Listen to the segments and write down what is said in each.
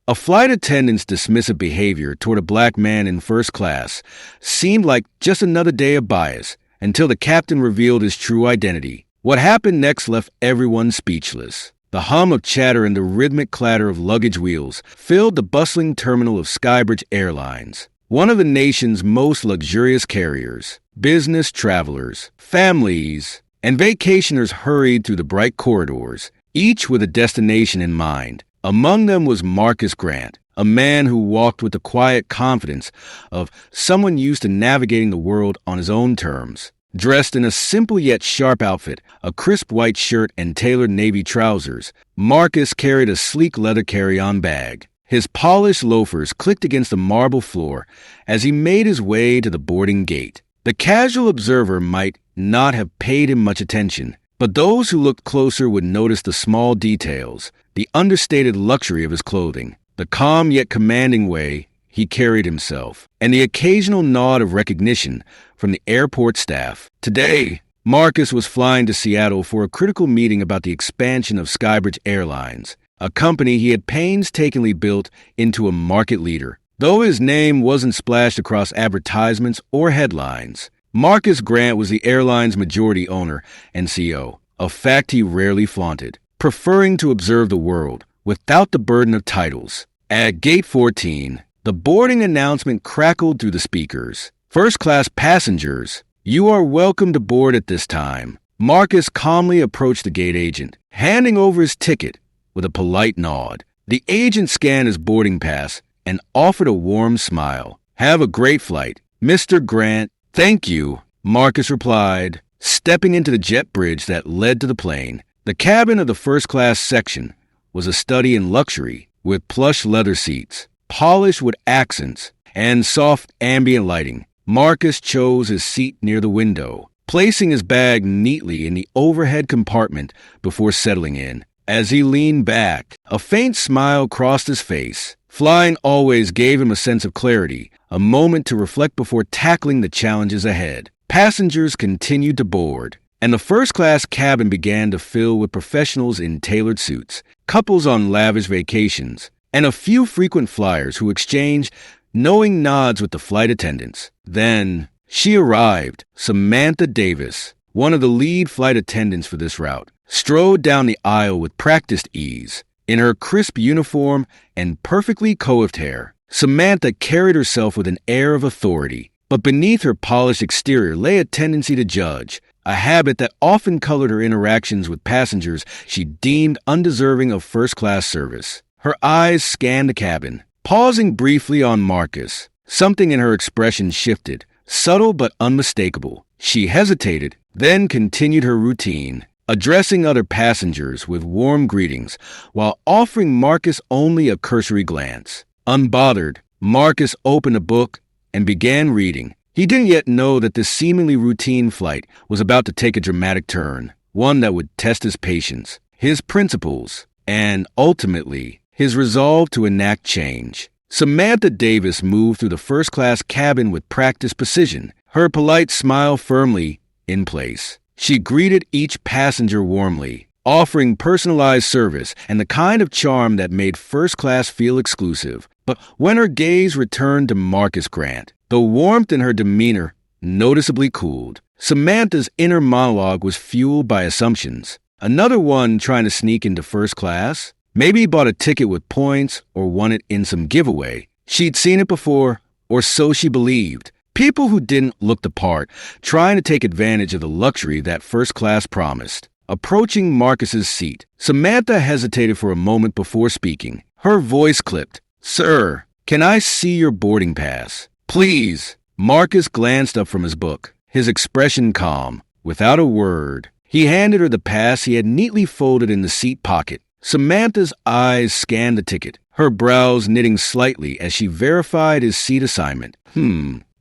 A flight attendant's dismissive behavior toward a black man in first class seemed like just another day of bias until the captain revealed his true identity. What happened next left everyone speechless. The hum of chatter and the rhythmic clatter of luggage wheels filled the bustling terminal of Skybridge Airlines, one of the nation's most luxurious carriers. Business travelers, families, and vacationers hurried through the bright corridors, each with a destination in mind. Among them was Marcus Grant, a man who walked with the quiet confidence of someone used to navigating the world on his own terms. Dressed in a simple yet sharp outfit, a crisp white shirt and tailored navy trousers, Marcus carried a sleek leather carry-on bag. His polished loafers clicked against the marble floor as he made his way to the boarding gate. The casual observer might not have paid him much attention, but those who looked closer would notice the small details, the understated luxury of his clothing, the calm yet commanding way he carried himself, and the occasional nod of recognition from the airport staff. Today, Marcus was flying to Seattle for a critical meeting about the expansion of Skybridge Airlines, a company he had painstakingly built into a market leader. Though his name wasn't splashed across advertisements or headlines, Marcus Grant was the airline's majority owner and CEO, a fact he rarely flaunted, preferring to observe the world without the burden of titles. At Gate 14, the boarding announcement crackled through the speakers. First-class passengers, you are welcome to board at this time. Marcus calmly approached the gate agent, handing over his ticket with a polite nod. The agent scanned his boarding pass and offered a warm smile. Have a great flight, Mr. Grant. Thank you, Marcus replied, stepping into the jet bridge that led to the plane. The cabin of the first-class section was a study in luxury, with plush leather seats, polished wood accents, and soft ambient lighting. Marcus chose his seat near the window, placing his bag neatly in the overhead compartment before settling in. As he leaned back, a faint smile crossed his face. Flying always gave him a sense of clarity, a moment to reflect before tackling the challenges ahead. Passengers continued to board, and the first-class cabin began to fill with professionals in tailored suits, couples on lavish vacations, and a few frequent flyers who exchanged knowing nods with the flight attendants. Then she arrived. Samantha Davis, one of the lead flight attendants for this route, strode down the aisle with practiced ease. In her crisp uniform and perfectly coiffed hair, Samantha carried herself with an air of authority. But beneath her polished exterior lay a tendency to judge, a habit that often colored her interactions with passengers she deemed undeserving of first-class service. Her eyes scanned the cabin, pausing briefly on Marcus. Something in her expression shifted, subtle but unmistakable. She hesitated, then continued her routine, addressing other passengers with warm greetings while offering Marcus only a cursory glance. Unbothered, Marcus opened a book and began reading. He didn't yet know that this seemingly routine flight was about to take a dramatic turn, one that would test his patience, his principles, and ultimately, his resolve to enact change. Samantha Davis moved through the first-class cabin with practiced precision, her polite smile firmly in place. She greeted each passenger warmly, offering personalized service and the kind of charm that made first class feel exclusive. But when her gaze returned to Marcus Grant, the warmth in her demeanor noticeably cooled. Samantha's inner monologue was fueled by assumptions. Another one trying to sneak into first class? Maybe he bought a ticket with points or won it in some giveaway. She'd seen it before, or so she believed. People who didn't look the part, trying to take advantage of the luxury that first class promised. Approaching Marcus's seat, Samantha hesitated for a moment before speaking. Her voice clipped. Sir, can I see your boarding pass? Please. Marcus glanced up from his book, his expression calm. Without a word, he handed her the pass he had neatly folded in the seat pocket. Samantha's eyes scanned the ticket, her brows knitting slightly as she verified his seat assignment.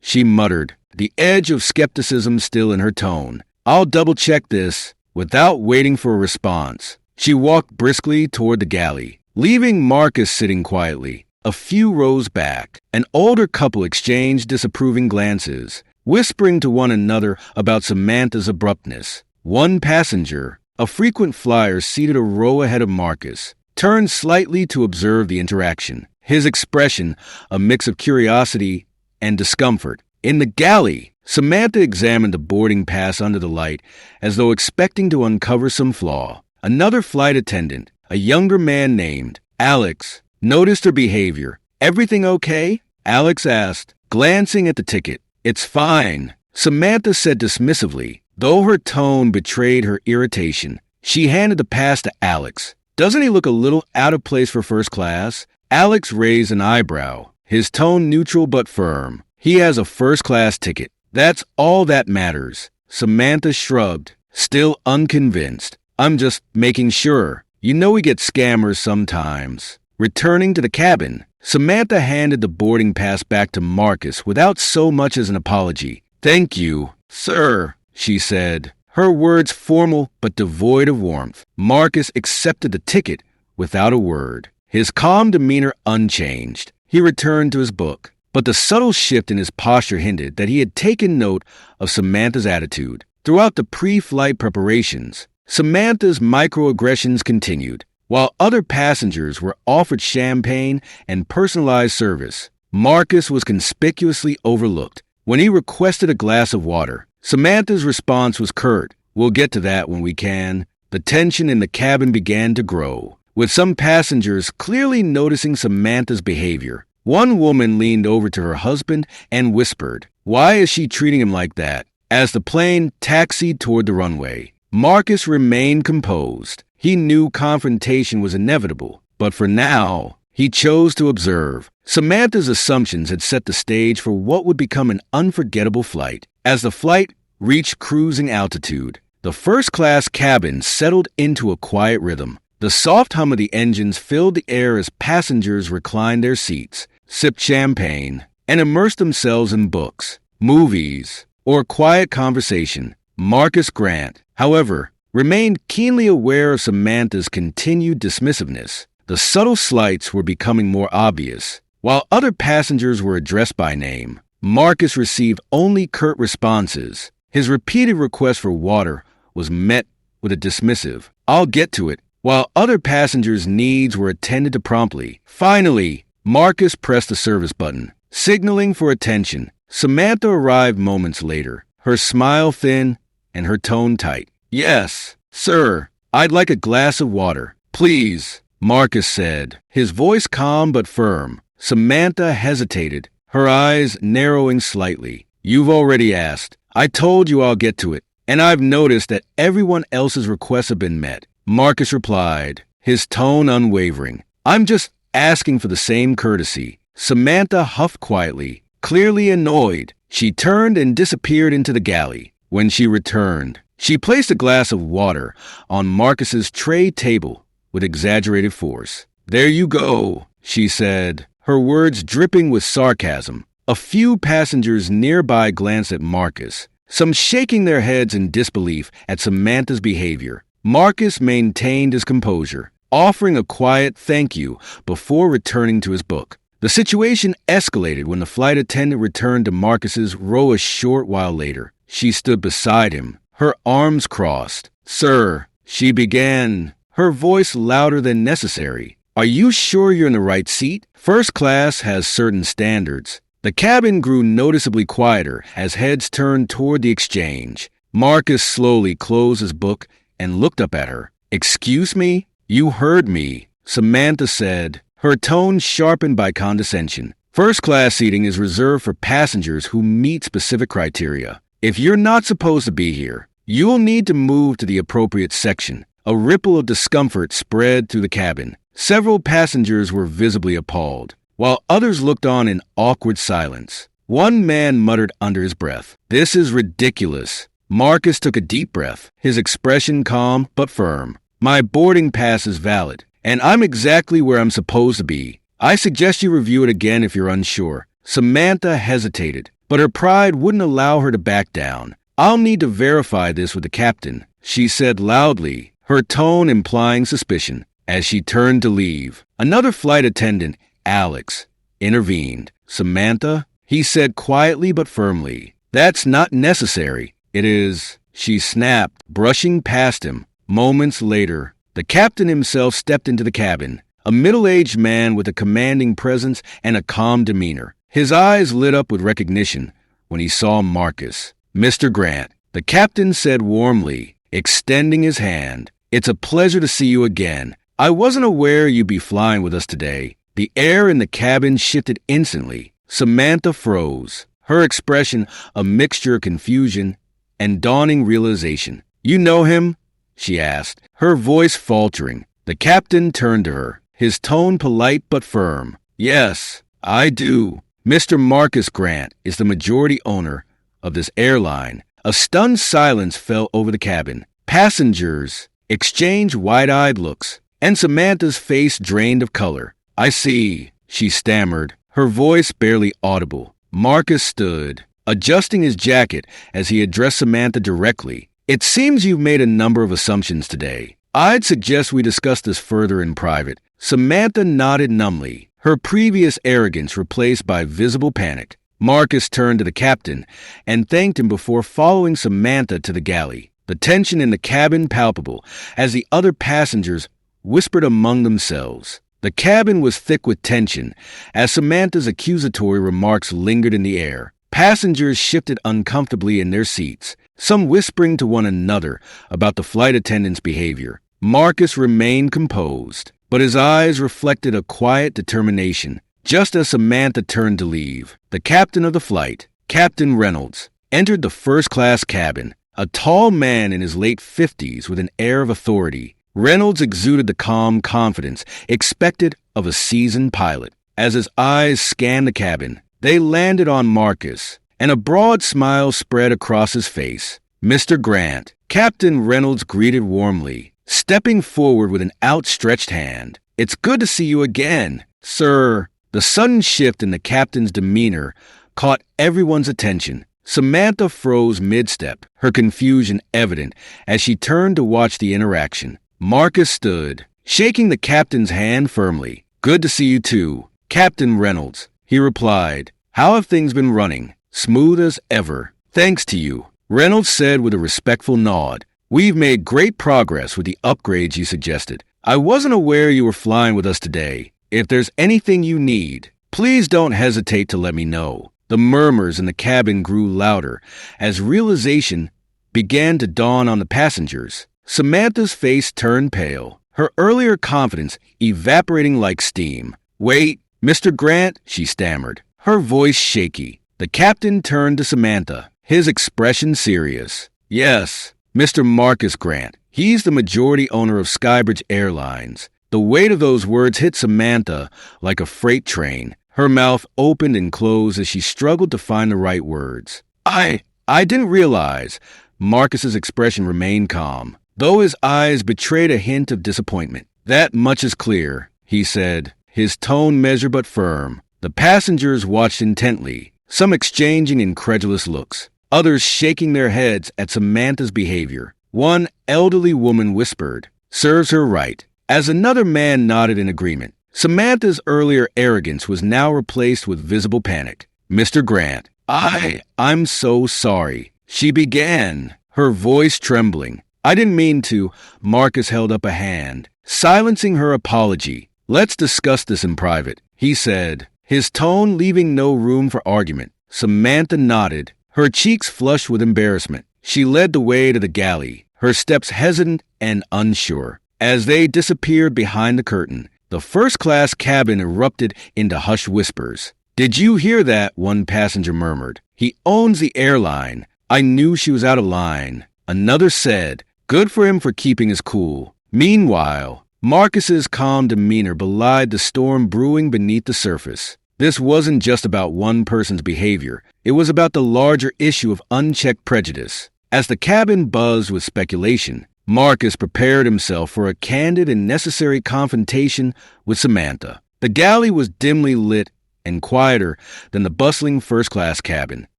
She muttered, the edge of skepticism still in her tone. I'll double-check this. Without waiting for a response, she walked briskly toward the galley, leaving Marcus sitting quietly. A few rows back, an older couple exchanged disapproving glances, whispering to one another about Samantha's abruptness. One passenger, a frequent flyer seated a row ahead of Marcus, turned slightly to observe the interaction. his expression a mix of curiosity and discomfort. In the galley, Samantha examined the boarding pass under the light as though expecting to uncover some flaw. Another flight attendant, a younger man named Alex, noticed her behavior. "Everything okay?" Alex asked, glancing at the ticket. "It's fine," Samantha said dismissively, though her tone betrayed her irritation. She handed the pass to Alex. "Doesn't he look a little out of place for first class?" Alex raised an eyebrow, his tone neutral but firm. "He has a first-class ticket. That's all that matters." Samantha shrugged, still unconvinced. "I'm just making sure. You know we get scammers sometimes." Returning to the cabin, Samantha handed the boarding pass back to Marcus without so much as an apology. "Thank you, sir," she said, her words formal but devoid of warmth. Marcus accepted the ticket without a word, his calm demeanor unchanged. He returned to his book, but the subtle shift in his posture hinted that he had taken note of Samantha's attitude. Throughout the pre-flight preparations, Samantha's microaggressions continued. While other passengers were offered champagne and personalized service, Marcus was conspicuously overlooked. When he requested a glass of water, Samantha's response was curt. "We'll get to that when we can." The tension in the cabin began to grow, with some passengers clearly noticing Samantha's behavior. One woman leaned over to her husband and whispered, "Why is she treating him like that?" As the plane taxied toward the runway, Marcus remained composed. He knew confrontation was inevitable, but for now, he chose to observe. Samantha's assumptions had set the stage for what would become an unforgettable flight. As the flight reached cruising altitude, the first-class cabin settled into a quiet rhythm. The soft hum of the engines filled the air as passengers reclined their seats, sipped champagne, and immersed themselves in books, movies, or quiet conversation. Marcus Grant, however, remained keenly aware of Samantha's continued dismissiveness. The subtle slights were becoming more obvious. While other passengers were addressed by name, Marcus received only curt responses. His repeated request for water was met with a dismissive, "I'll get to it," while other passengers' needs were attended to promptly. Finally, Marcus pressed the service button, signaling for attention. Samantha arrived moments later, her smile thin and her tone tight. "Yes, sir, I'd like a glass of water, please," Marcus said, his voice calm but firm. Samantha hesitated, her eyes narrowing slightly. "You've already asked. I told you I'll get to it, and I've noticed that everyone else's requests have been met," Marcus replied, his tone unwavering. "I'm just asking for the same courtesy." Samantha huffed quietly, clearly annoyed. She turned and disappeared into the galley. When she returned, she placed a glass of water on Marcus's tray table with exaggerated force. "There you go," she said, her words dripping with sarcasm. A few passengers nearby glanced at Marcus, some shaking their heads in disbelief at Samantha's behavior. Marcus maintained his composure, offering a quiet thank you before returning to his book. The situation escalated when the flight attendant returned to Marcus's row a short while later. She stood beside him, her arms crossed. "Sir," she began, her voice louder than necessary, "are you sure you're in the right seat? First class has certain standards." The cabin grew noticeably quieter as heads turned toward the exchange. Marcus slowly closed his book and looked up at her. "Excuse me? You heard me," Samantha said, her tone sharpened by condescension. "First-class seating is reserved for passengers who meet specific criteria. If you're not supposed to be here, you'll need to move to the appropriate section." A ripple of discomfort spread through the cabin. Several passengers were visibly appalled, while others looked on in awkward silence. One man muttered under his breath, "This is ridiculous." Marcus took a deep breath, his expression calm but firm. "My boarding pass is valid, and I'm exactly where I'm supposed to be. I suggest you review it again if you're unsure." Samantha hesitated, but her pride wouldn't allow her to back down. "I'll need to verify this with the captain," she said loudly, her tone implying suspicion. As she turned to leave, another flight attendant, Alex, intervened. "Samantha," he said quietly but firmly, "that's not necessary." "It is," she snapped, brushing past him. Moments later, the captain himself stepped into the cabin, a middle-aged man with a commanding presence and a calm demeanor. His eyes lit up with recognition when he saw Marcus. "Mr. Grant," the captain said warmly, extending his hand. "It's a pleasure to see you again. I wasn't aware you'd be flying with us today." The air in the cabin shifted instantly. Samantha froze, her expression a mixture of confusion and dawning realization. "You know him?" she asked, her voice faltering. The captain turned to her, his tone polite but firm. "Yes, I do. Mr. Marcus Grant is the majority owner of this airline." A stunned silence fell over the cabin. Passengers exchanged wide-eyed looks, and Samantha's face drained of color. "I see," she stammered, her voice barely audible. Marcus stood, adjusting his jacket as he addressed Samantha directly. "It seems you've made a number of assumptions today. I'd suggest we discuss this further in private." Samantha nodded numbly, her previous arrogance replaced by visible panic. Marcus turned to the captain and thanked him before following Samantha to the galley, the tension in the cabin palpable as the other passengers whispered among themselves. The cabin was thick with tension as Samantha's accusatory remarks lingered in the air. Passengers shifted uncomfortably in their seats, some whispering to one another about the flight attendant's behavior. Marcus remained composed, but his eyes reflected a quiet determination. Just as Samantha turned to leave, the captain of the flight, Captain Reynolds, entered the first-class cabin, a tall man in his late 50s with an air of authority. Reynolds exuded the calm confidence expected of a seasoned pilot. As his eyes scanned the cabin, they landed on Marcus, and a broad smile spread across his face. "Mr. Grant," Captain Reynolds greeted warmly, stepping forward with an outstretched hand. "It's good to see you again, sir." The sudden shift in the captain's demeanor caught everyone's attention. Samantha froze mid-step, her confusion evident as she turned to watch the interaction. Marcus stood, shaking the captain's hand firmly. "Good to see you too, Captain Reynolds," he replied. "How have things been running?" "Smooth as ever, thanks to you," Reynolds said with a respectful nod. "We've made great progress with the upgrades you suggested. I wasn't aware you were flying with us today. If there's anything you need, please don't hesitate to let me know." The murmurs in the cabin grew louder as realization began to dawn on the passengers. Samantha's face turned pale, her earlier confidence evaporating like steam. "Wait, Mr. Grant," she stammered, her voice shaky. The captain turned to Samantha, his expression serious. "Yes, Mr. Marcus Grant. He's the majority owner of Skybridge Airlines." The weight of those words hit Samantha like a freight train. Her mouth opened and closed as she struggled to find the right words. I didn't realize." Marcus's expression remained calm, though his eyes betrayed a hint of disappointment. "That much is clear," he said, his tone measured but firm. The passengers watched intently, some exchanging incredulous looks, others shaking their heads at Samantha's behavior. One elderly woman whispered, "Serves her right," as another man nodded in agreement. Samantha's earlier arrogance was now replaced with visible panic. "Mr. Grant, I'm so sorry," she began, her voice trembling. "I didn't mean to." Marcus held up a hand, silencing her apology. "Let's discuss this in private," he said, his tone leaving no room for argument. Samantha nodded, her cheeks flushed with embarrassment. She led the way to the galley, her steps hesitant and unsure. As they disappeared behind the curtain, the first-class cabin erupted into hushed whispers. "Did you hear that?" one passenger murmured. "He owns the airline. I knew she was out of line." Another said, "Good for him for keeping his cool." Meanwhile, Marcus's calm demeanor belied the storm brewing beneath the surface. This wasn't just about one person's behavior. It was about the larger issue of unchecked prejudice. As the cabin buzzed with speculation, Marcus prepared himself for a candid and necessary confrontation with Samantha. The galley was dimly lit and quieter than the bustling first-class cabin.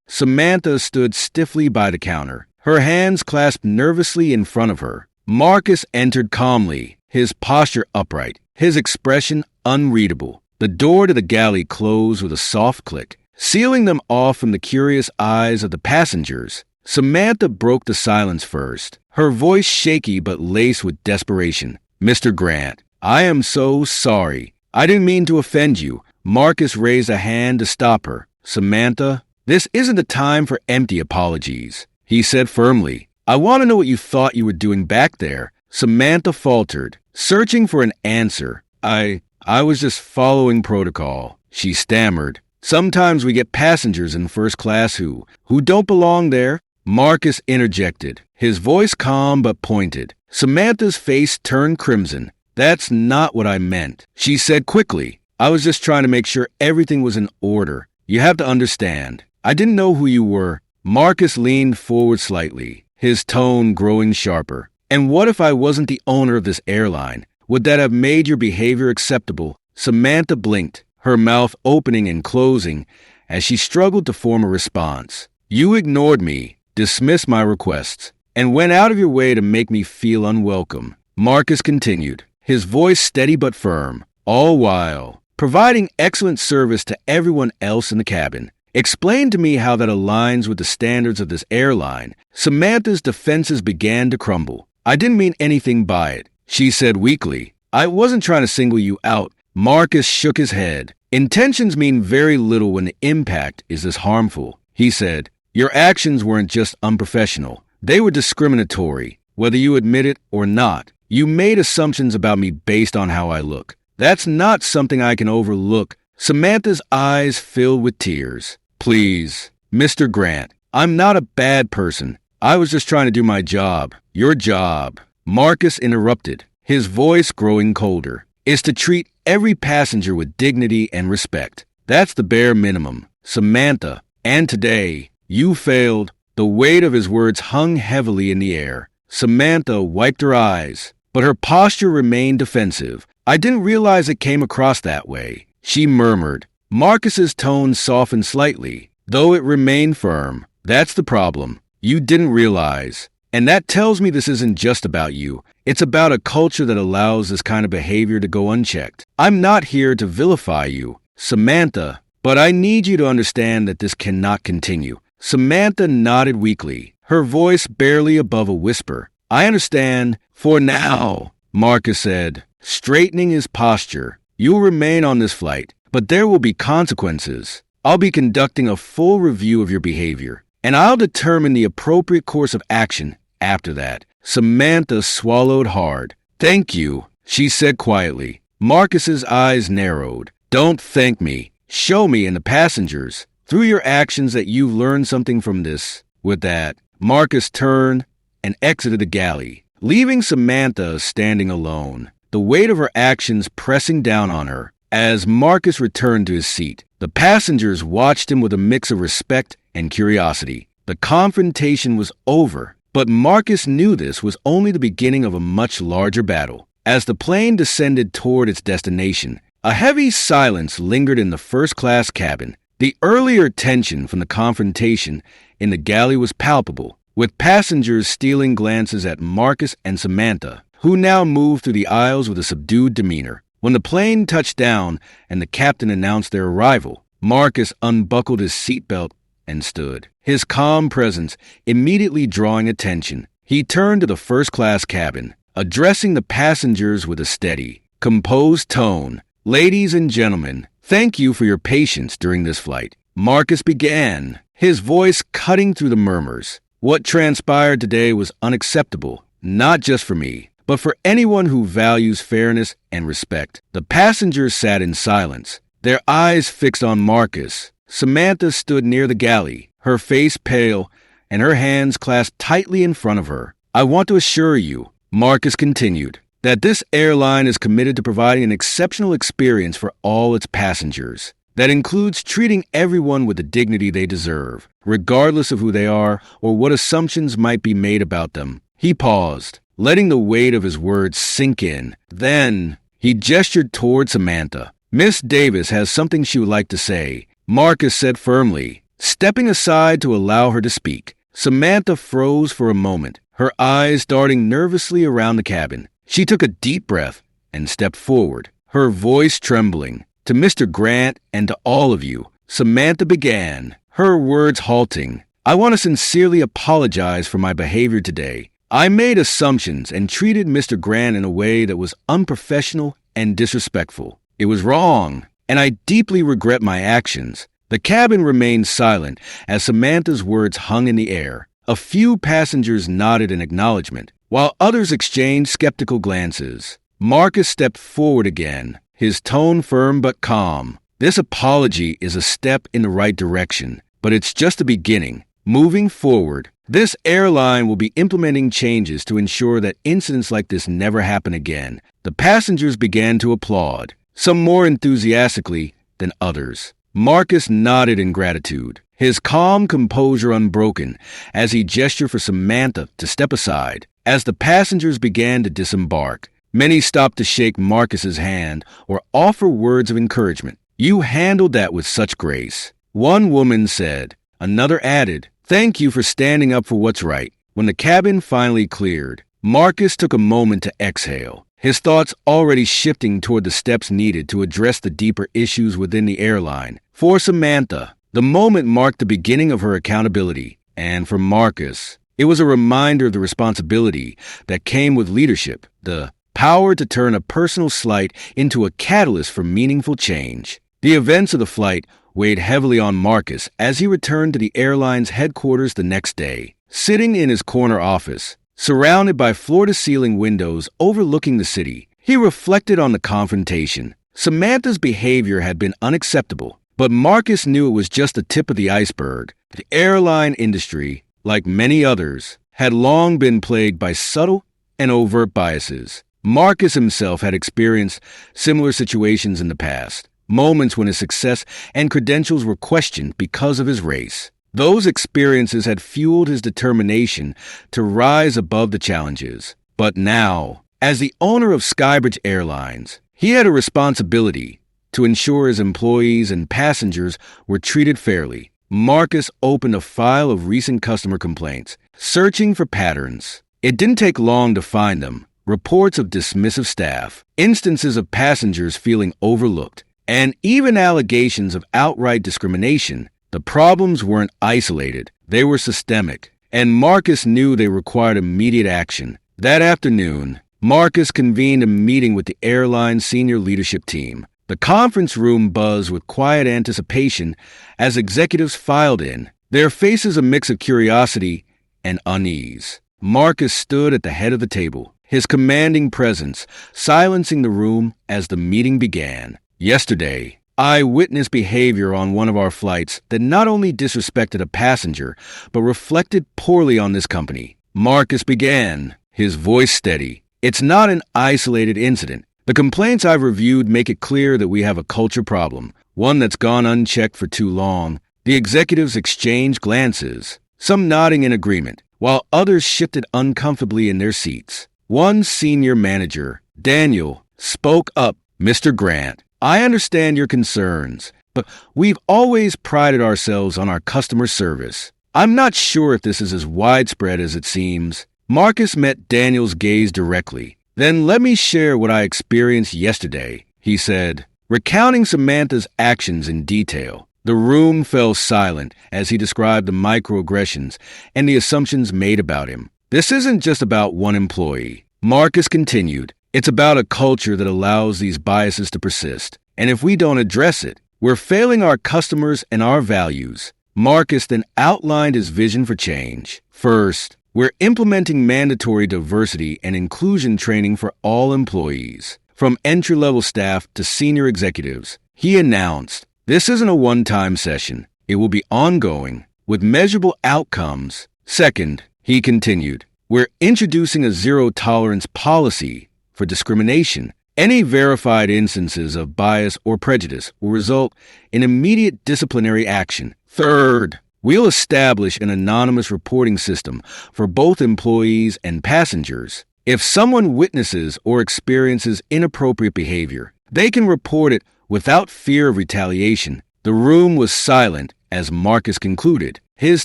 Samantha stood stiffly by the counter, her hands clasped nervously in front of her. Marcus entered calmly, his posture upright, his expression unreadable. The door to the galley closed with a soft click, sealing them off from the curious eyes of the passengers. Samantha broke the silence first, her voice shaky but laced with desperation. "Mr. Grant, "I am so sorry. I didn't mean to offend you." Marcus raised a hand to stop her. "Samantha, this isn't the time for empty apologies," he said firmly. "I want to know what you thought you were doing back there." Samantha faltered, searching for an answer. I was just following protocol," she stammered. "Sometimes we get passengers in first class who don't belong there." Marcus interjected, his voice calm but pointed. Samantha's face turned crimson. "That's not what I meant," she said quickly. "I was just trying to make sure everything was in order. You have to understand. I didn't know who you were." Marcus leaned forward slightly, his tone growing sharper. "And what if I wasn't the owner of this airline? Would that have made your behavior acceptable?" Samantha blinked, her mouth opening and closing as she struggled to form a response. "You ignored me, dismissed my requests, and went out of your way to make me feel unwelcome," Marcus continued, his voice steady but firm, "all while providing excellent service to everyone else in the cabin. Explain to me how that aligns with the standards of this airline." Samantha's defenses began to crumble. "I didn't mean anything by it," she said weakly. "I wasn't trying to single you out." Marcus shook his head. "Intentions mean very little when the impact is this harmful," he said. "Your actions weren't just unprofessional. They were discriminatory, whether you admit it or not. You made assumptions about me based on how I look. That's not something I can overlook." Samantha's eyes filled with tears. "Please, Mr. Grant, I'm not a bad person. I was just trying to do my job." "Your job," Marcus interrupted, his voice growing colder, "is to treat every passenger with dignity and respect. That's the bare minimum, Samantha. And today, you failed." The weight of his words hung heavily in the air. Samantha wiped her eyes, but her posture remained defensive. "I didn't realize it came across that way," she murmured. Marcus's tone softened slightly, though it remained firm. "That's the problem. You didn't realize. And that tells me this isn't just about you. It's about a culture that allows this kind of behavior to go unchecked. I'm not here to vilify you, Samantha, but I need you to understand that this cannot continue." Samantha nodded weakly, her voice barely above a whisper. "I understand, for now," Marcus said, straightening his posture. "You'll remain on this flight, but there will be consequences. I'll be conducting a full review of your behavior, and I'll determine the appropriate course of action after that." Samantha swallowed hard. "Thank you," she said quietly. Marcus's eyes narrowed. "Don't thank me. Show me and the passengers, through your actions, that you've learned something from this." With that, Marcus turned and exited the galley, leaving Samantha standing alone, the weight of her actions pressing down on her. As Marcus returned to his seat, the passengers watched him with a mix of respect and curiosity. The confrontation was over, but Marcus knew this was only the beginning of a much larger battle. As the plane descended toward its destination, a heavy silence lingered in the first-class cabin. The earlier tension from the confrontation in the galley was palpable, with passengers stealing glances at Marcus and Samantha, who now moved through the aisles with a subdued demeanor. When the plane touched down and the captain announced their arrival, Marcus unbuckled his seatbelt and stood, his calm presence immediately drawing attention. He turned to the first-class cabin, addressing the passengers with a steady, composed tone. "Ladies and gentlemen, thank you for your patience during this flight." Marcus began, his voice cutting through the murmurs. "What transpired today was unacceptable, not just for me, but for anyone who values fairness and respect." The passengers sat in silence, their eyes fixed on Marcus. Samantha stood near the galley, her face pale and her hands clasped tightly in front of her. "I want to assure you," Marcus continued, "that this airline is committed to providing an exceptional experience for all its passengers. That includes treating everyone with the dignity they deserve, regardless of who they are or what assumptions might be made about them." He paused, letting the weight of his words sink in. Then he gestured toward Samantha. "Miss Davis has something she would like to say," Marcus said firmly, stepping aside to allow her to speak. Samantha froze for a moment, her eyes darting nervously around the cabin. She took a deep breath and stepped forward, her voice trembling. "To Mr. Grant and to all of you," Samantha began, her words halting, "I want to sincerely apologize for my behavior today. I made assumptions and treated Mr. Grant in a way that was unprofessional and disrespectful. It was wrong, and I deeply regret my actions." The cabin remained silent as Samantha's words hung in the air. A few passengers nodded in acknowledgement, while others exchanged skeptical glances. Marcus stepped forward again, his tone firm but calm. "This apology is a step in the right direction, but it's just the beginning. Moving forward, this airline will be implementing changes to ensure that incidents like this never happen again." The passengers began to applaud, some more enthusiastically than others. Marcus nodded in gratitude, his calm composure unbroken as he gestured for Samantha to step aside. As the passengers began to disembark, many stopped to shake Marcus's hand or offer words of encouragement. "You handled that with such grace," one woman said. Another added, "Thank you for standing up for what's right." When the cabin finally cleared, Marcus took a moment to exhale, his thoughts already shifting toward the steps needed to address the deeper issues within the airline. For Samantha, the moment marked the beginning of her accountability, and for Marcus, it was a reminder of the responsibility that came with leadership, the power to turn a personal slight into a catalyst for meaningful change. The events of the flight weighed heavily on Marcus as he returned to the airline's headquarters the next day. Sitting in his corner office, surrounded by floor-to-ceiling windows overlooking the city, he reflected on the confrontation. Samantha's behavior had been unacceptable, but Marcus knew it was just the tip of the iceberg. The airline industry, like many others, had long been plagued by subtle and overt biases. Marcus himself had experienced similar situations in the past, moments when his success and credentials were questioned because of his race. Those experiences had fueled his determination to rise above the challenges. But now, as the owner of Skybridge Airlines, he had a responsibility to ensure his employees and passengers were treated fairly. Marcus opened a file of recent customer complaints, searching for patterns. It didn't take long to find them. Reports of dismissive staff, instances of passengers feeling overlooked, and even allegations of outright discrimination. The problems weren't isolated, they were systemic, and Marcus knew they required immediate action. That afternoon, Marcus convened a meeting with the airline's senior leadership team. The conference room buzzed with quiet anticipation as executives filed in, their faces a mix of curiosity and unease. Marcus stood at the head of the table, his commanding presence silencing the room as the meeting began. "Yesterday, I witnessed behavior on one of our flights that not only disrespected a passenger, but reflected poorly on this company." Marcus began, his voice steady. "It's not an isolated incident. The complaints I've reviewed make it clear that we have a culture problem, one that's gone unchecked for too long." The executives exchanged glances, some nodding in agreement, while others shifted uncomfortably in their seats. One senior manager, Daniel, spoke up. "Mr. Grant, I understand your concerns, but we've always prided ourselves on our customer service. I'm not sure if this is as widespread as it seems." Marcus met Daniel's gaze directly. "Then let me share what I experienced yesterday," he said, recounting Samantha's actions in detail. The room fell silent as he described the microaggressions and the assumptions made about him. "This isn't just about one employee," Marcus continued. "It's about a culture that allows these biases to persist. And if we don't address it, we're failing our customers and our values." Marcus then outlined his vision for change. "First, we're implementing mandatory diversity and inclusion training for all employees, from entry-level staff to senior executives," he announced. "This isn't a one-time session. It will be ongoing, with measurable outcomes." "Second," he continued, "we're introducing a zero-tolerance policy for discrimination. Any verified instances of bias or prejudice will result in immediate disciplinary action." Third, we'll establish an anonymous reporting system for both employees and passengers. If someone witnesses or experiences inappropriate behavior, they can report it without fear of retaliation. The room was silent as Marcus concluded, his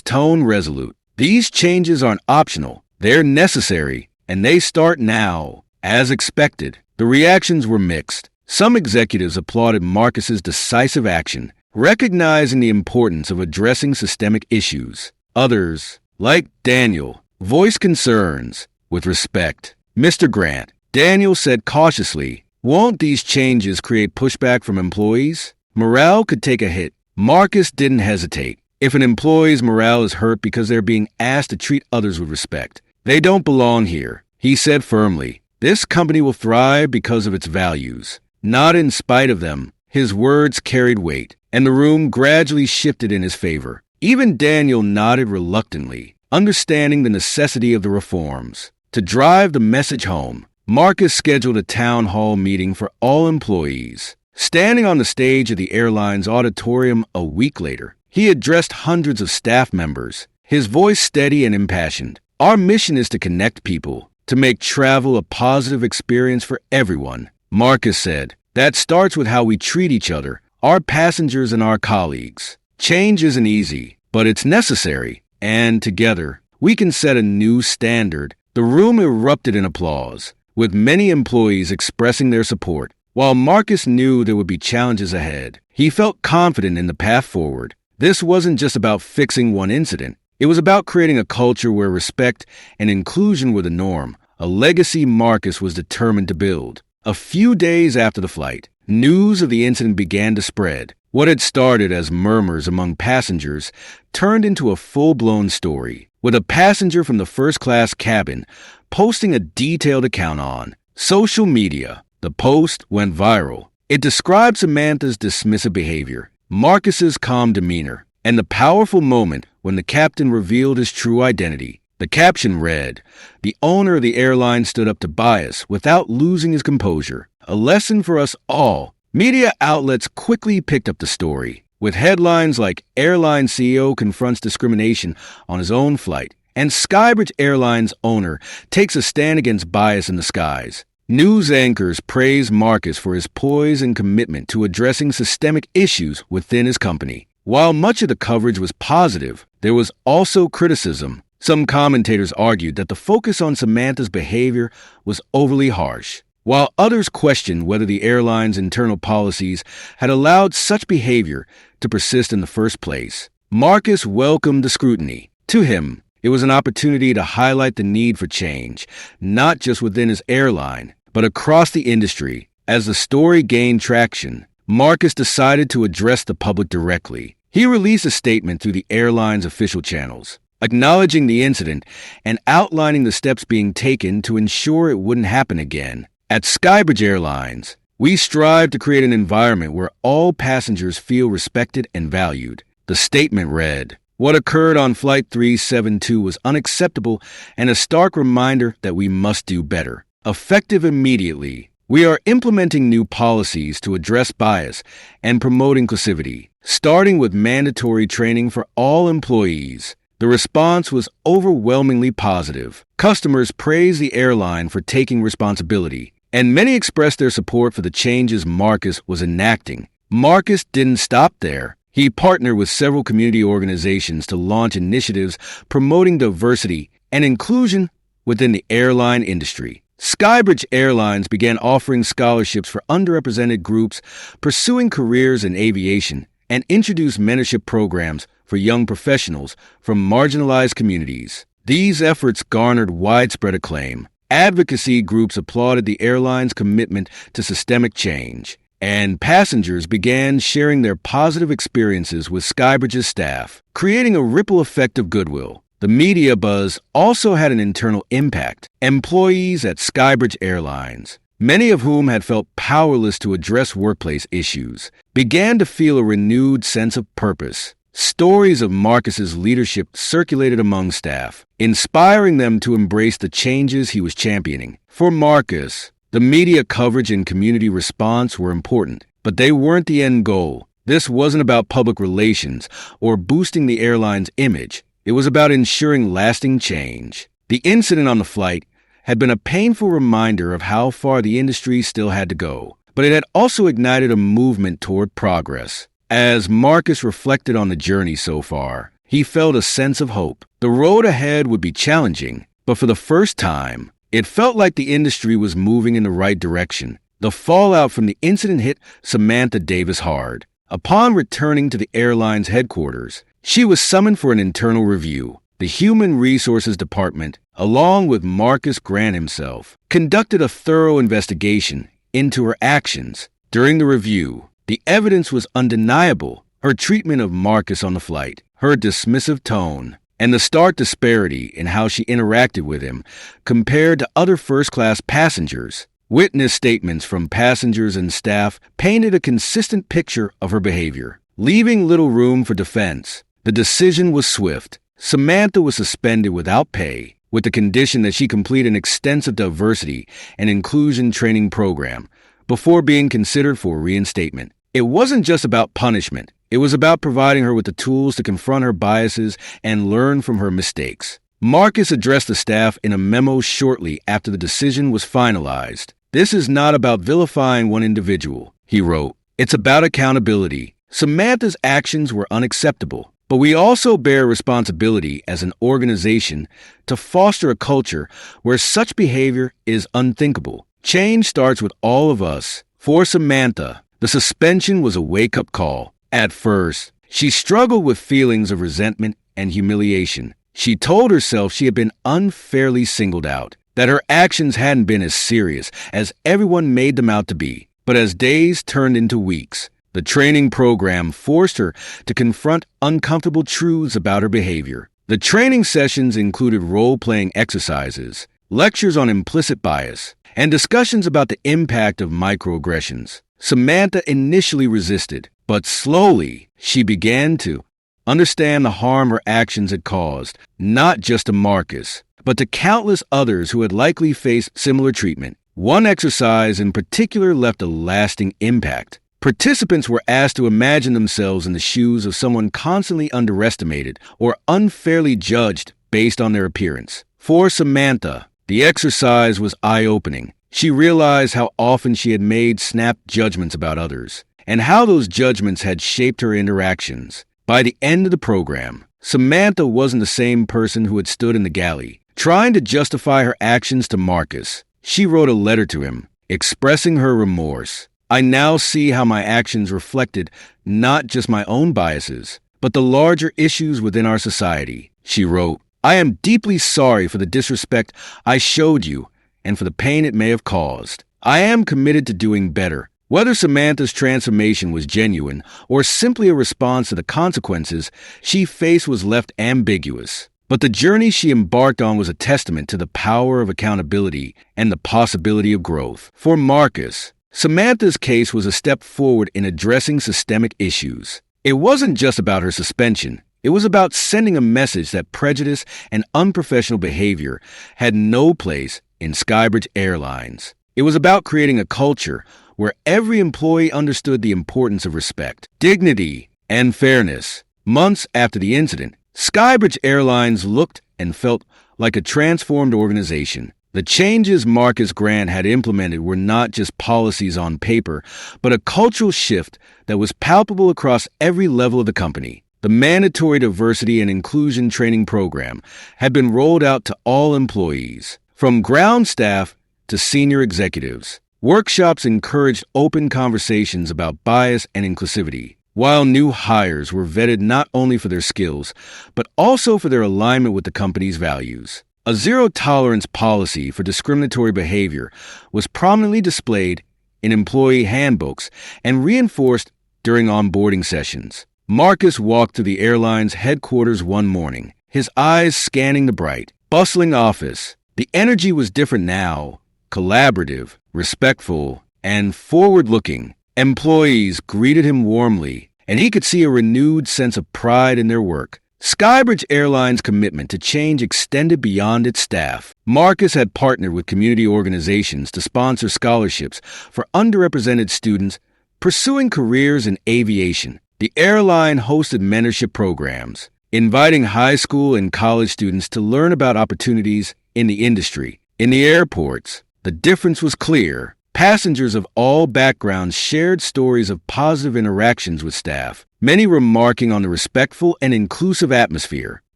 tone resolute. "These changes aren't optional. They're necessary, and they start now." As expected, the reactions were mixed. Some executives applauded Marcus's decisive action, recognizing the importance of addressing systemic issues. Others, like Daniel, voiced concerns. with respect. Mr. Grant, Daniel said cautiously, won't these changes create pushback from employees? Morale could take a hit. Marcus didn't hesitate. If an employee's morale is hurt because they're being asked to treat others with respect, they don't belong here, he said firmly. This company will thrive because of its values, not in spite of them. His words carried weight, and the room gradually shifted in his favor. Even Daniel nodded reluctantly, understanding the necessity of the reforms. To drive the message home, Marcus scheduled a town hall meeting for all employees. Standing on the stage of the airline's auditorium a week later, he addressed hundreds of staff members, his voice steady and impassioned. Our mission is to connect people, to make travel a positive experience for everyone, Marcus said. That starts with how we treat each other, our passengers and our colleagues. Change isn't easy, but it's necessary, and together, we can set a new standard. The room erupted in applause, with many employees expressing their support. While Marcus knew there would be challenges ahead, he felt confident in the path forward. This wasn't just about fixing one incident. It was about creating a culture where respect and inclusion were the norm, a legacy Marcus was determined to build. A few days after the flight, news of the incident began to spread. What had started as murmurs among passengers turned into a full-blown story, with a passenger from the first-class cabin posting a detailed account on social media. The post went viral. It described Samantha's dismissive behavior, Marcus's calm demeanor, and the powerful moment when the captain revealed his true identity. The caption read, "The owner of the airline stood up to bias without losing his composure. A lesson for us all." Media outlets quickly picked up the story, with headlines like "Airline CEO confronts discrimination on his own flight" and "Skybridge Airlines owner takes a stand against bias in the skies." News anchors praised Marcus for his poise and commitment to addressing systemic issues within his company. While much of the coverage was positive, there was also criticism. Some commentators argued that the focus on Samantha's behavior was overly harsh, while others questioned whether the airline's internal policies had allowed such behavior to persist in the first place. Marcus welcomed the scrutiny. To him, it was an opportunity to highlight the need for change, not just within his airline, but across the industry. As the story gained traction, Marcus decided to address the public directly. He released a statement through the airline's official channels, acknowledging the incident and outlining the steps being taken to ensure it wouldn't happen again. At Skybridge Airlines, we strive to create an environment where all passengers feel respected and valued. The statement read, "What occurred on Flight 372 was unacceptable and a stark reminder that we must do better." Effective immediately, we are implementing new policies to address bias and promote inclusivity, starting with mandatory training for all employees. The response was overwhelmingly positive. Customers praised the airline for taking responsibility, and many expressed their support for the changes Marcus was enacting. Marcus didn't stop there. He partnered with several community organizations to launch initiatives promoting diversity and inclusion within the airline industry. Skybridge Airlines began offering scholarships for underrepresented groups pursuing careers in aviation and introduced mentorship programs for young professionals from marginalized communities. These efforts garnered widespread acclaim. Advocacy groups applauded the airline's commitment to systemic change, and passengers began sharing their positive experiences with Skybridge's staff, creating a ripple effect of goodwill. The media buzz also had an internal impact. Employees at Skybridge Airlines, many of whom had felt powerless to address workplace issues, began to feel a renewed sense of purpose. Stories of Marcus's leadership circulated among staff, inspiring them to embrace the changes he was championing. For Marcus, the media coverage and community response were important, but they weren't the end goal. This wasn't about public relations or boosting the airline's image. It was about ensuring lasting change. The incident on the flight had been a painful reminder of how far the industry still had to go, but it had also ignited a movement toward progress. As Marcus reflected on the journey so far, he felt a sense of hope. The road ahead would be challenging, but for the first time, it felt like the industry was moving in the right direction. The fallout from the incident hit Samantha Davis hard. Upon returning to the airline's headquarters, she was summoned for an internal review. the Human Resources Department, along with Marcus Grant himself, conducted a thorough investigation into her actions. During the review, the evidence was undeniable. Her treatment of Marcus on the flight, her dismissive tone, and the stark disparity in how she interacted with him compared to other first-class passengers. Witness statements from passengers and staff painted a consistent picture of her behavior, leaving little room for defense. The decision was swift. Samantha was suspended without pay, with the condition that she complete an extensive diversity and inclusion training program before being considered for reinstatement. It wasn't just about punishment. It was about providing her with the tools to confront her biases and learn from her mistakes. Marcus addressed the staff in a memo shortly after the decision was finalized. "This is not about vilifying one individual," he wrote. "It's about accountability. Samantha's actions were unacceptable, but we also bear responsibility as an organization to foster a culture where such behavior is unthinkable. Change starts with all of us." For Samantha, the suspension was a wake-up call. At first, she struggled with feelings of resentment and humiliation. She told herself she had been unfairly singled out, that her actions hadn't been as serious as everyone made them out to be. But as days turned into weeks, the training program forced her to confront uncomfortable truths about her behavior. The training sessions included role-playing exercises, lectures on implicit bias, and discussions about the impact of microaggressions. Samantha initially resisted, but slowly she began to understand the harm her actions had caused, not just to Marcus, but to countless others who had likely faced similar treatment. One exercise in particular left a lasting impact. Participants were asked to imagine themselves in the shoes of someone constantly underestimated or unfairly judged based on their appearance. For Samantha, the exercise was eye-opening. She realized how often she had made snap judgments about others, and how those judgments had shaped her interactions. By the end of the program, Samantha wasn't the same person who had stood in the galley, trying to justify her actions to Marcus. She wrote a letter to him, expressing her remorse. "I now see how my actions reflected not just my own biases, but the larger issues within our society," she wrote. "I am deeply sorry for the disrespect I showed you and for the pain it may have caused. I am committed to doing better." Whether Samantha's transformation was genuine or simply a response to the consequences she faced was left ambiguous. But the journey she embarked on was a testament to the power of accountability and the possibility of growth. For Marcus, Samantha's case was a step forward in addressing systemic issues. It wasn't just about her suspension. It was about sending a message that prejudice and unprofessional behavior had no place in Skybridge Airlines. It was about creating a culture where every employee understood the importance of respect, dignity, and fairness. Months after the incident, Skybridge Airlines looked and felt like a transformed organization. The changes Marcus Grant had implemented were not just policies on paper, but a cultural shift that was palpable across every level of the company. The mandatory diversity and inclusion training program had been rolled out to all employees, from ground staff to senior executives. Workshops encouraged open conversations about bias and inclusivity, while new hires were vetted not only for their skills, but also for their alignment with the company's values. A zero-tolerance policy for discriminatory behavior was prominently displayed in employee handbooks and reinforced during onboarding sessions. Marcus walked to the airline's headquarters one morning, his eyes scanning the bright, bustling office. The energy was different now, collaborative, respectful, and forward-looking. Employees greeted him warmly, and he could see a renewed sense of pride in their work. Skybridge Airlines' commitment to change extended beyond its staff. Marcus had partnered with community organizations to sponsor scholarships for underrepresented students pursuing careers in aviation. The airline hosted mentorship programs, inviting high school and college students to learn about opportunities in the industry. In the airports, the difference was clear. Passengers of all backgrounds shared stories of positive interactions with staff, many remarking on the respectful and inclusive atmosphere.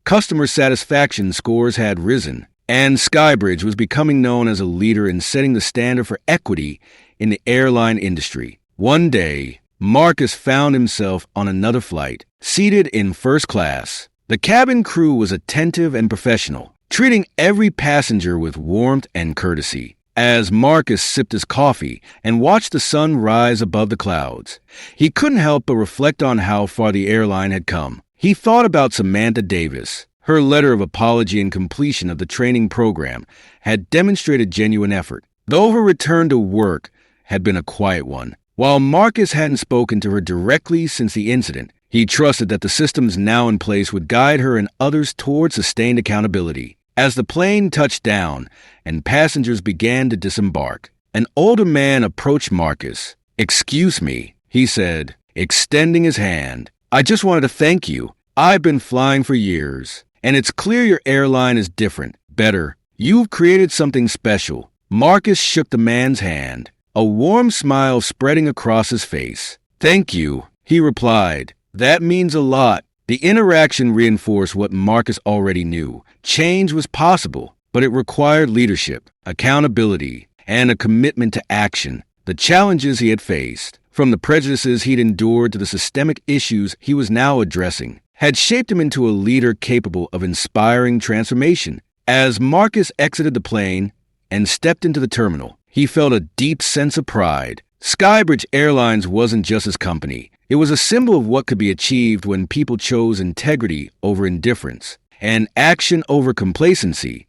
Customer satisfaction scores had risen, and Skybridge was becoming known as a leader in setting the standard for equity in the airline industry. One day, Marcus found himself on another flight, seated in first class. The cabin crew was attentive and professional, treating every passenger with warmth and courtesy. As Marcus sipped his coffee and watched the sun rise above the clouds, he couldn't help but reflect on how far the airline had come. He thought about Samantha Davis. Her letter of apology and completion of the training program had demonstrated genuine effort, though her return to work had been a quiet one. While Marcus hadn't spoken to her directly since the incident, he trusted that the systems now in place would guide her and others toward sustained accountability. As the plane touched down and passengers began to disembark, an older man approached Marcus. "Excuse me," he said, extending his hand. "I just wanted to thank you. I've been flying for years, and it's clear your airline is different, better. You've created something special." Marcus shook the man's hand, a warm smile spreading across his face. "Thank you," he replied. "That means a lot." The interaction reinforced what Marcus already knew. Change was possible, but it required leadership, accountability, and a commitment to action. The challenges he had faced, from the prejudices he'd endured to the systemic issues he was now addressing, had shaped him into a leader capable of inspiring transformation. As Marcus exited the plane and stepped into the terminal, he felt a deep sense of pride. Skybridge Airlines wasn't just his company. It was a symbol of what could be achieved when people chose integrity over indifference and action over complacency.